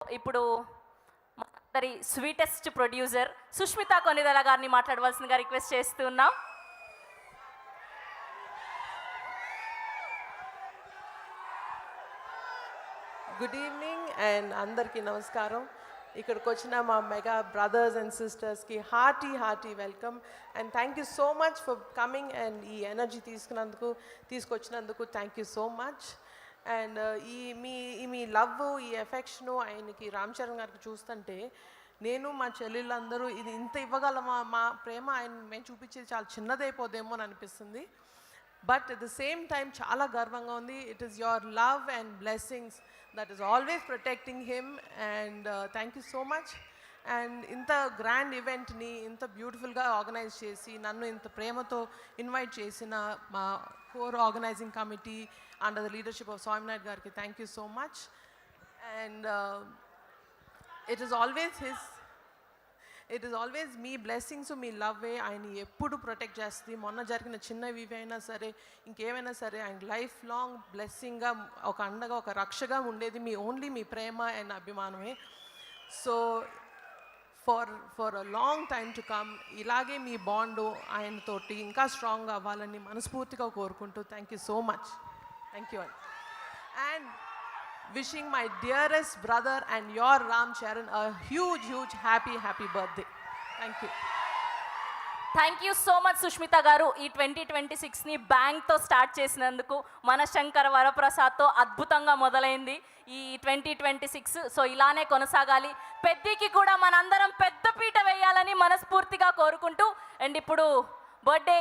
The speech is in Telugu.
ఇప్పుడు మనందరి స్వీటెస్ట్ ప్రొడ్యూసర్ సుష్మిత కొనిదల గారిని మాట్లాడవలసిందిగా రిక్వెస్ట్ చేస్తున్నాం. గుడ్ ఈవినింగ్ అండ్ అందరికీ నమస్కారం. ఇక్కడికి వచ్చిన మా మెగా బ్రదర్స్ అండ్ సిస్టర్స్కి hearty welcome and thank you so much for coming and ఈ ఎనర్జీ తీసుకొచ్చినందుకు thank you so much. And మీ లవ్, ఈ ఎఫెక్షను ఆయనకి రామ్ చరణ్ గారికి చూస్తుంటే నేను మా చెల్లెళ్ళందరూ ఇది ఇంత ఇవ్వగలమా, మా ప్రేమ ఆయన మేము చూపించేది చాలా చిన్నదైపోదేమో అని అనిపిస్తుంది. But at the same time చాలా గర్వంగా ఉంది. It is your love and blessings that is always protecting him and thank you so much. And ఇంత గ్రాండ్ ఈవెంట్ని ఇంత బ్యూటిఫుల్గా ఆర్గనైజ్ చేసి నన్ను ఇంత ప్రేమతో ఇన్వైట్ చేసిన మా core organizing committee under the leadership of Swaminath గారికి thank you so much. And it is always మీ బ్లెస్సింగ్స్, మీ లవ్వే ఆయన ఎప్పుడు ప్రొటెక్ట్ చేస్తుంది. మొన్న జరిగిన చిన్నవి అయినా సరే ఇంకేమైనా సరే ఆయన లైఫ్ లాంగ్ బ్లెస్సింగ్గా, ఒక అండగా, ఒక రక్షగా ఉండేది మీ ప్రేమ అండ్ అభిమానమే. So for a long time to come ఇలాగే మీ బాండు ఆయనతోటి ఇంకా స్ట్రాంగ్ అవ్వాలని మనస్ఫూర్తిగా కోరుకుంటూ thank you so much. Thank you and wishing my dearest brother and your Ram Charan a huge happy birthday. Thank you. Thank you so much Sushmita గారు. ఈ 2026ని బ్యాంక్తో స్టార్ట్ చేసినందుకు, మన శంకర్ వరప్రసాద్తో అద్భుతంగా మొదలైంది ఈ 2026. సో ఇలానే కొనసాగాలి. పెద్దికి కూడా మనందరం పెద్ద పీట వేయాలని మనస్ఫూర్తిగా కోరుకుంటూ, అండ్ ఇప్పుడు బర్త్డే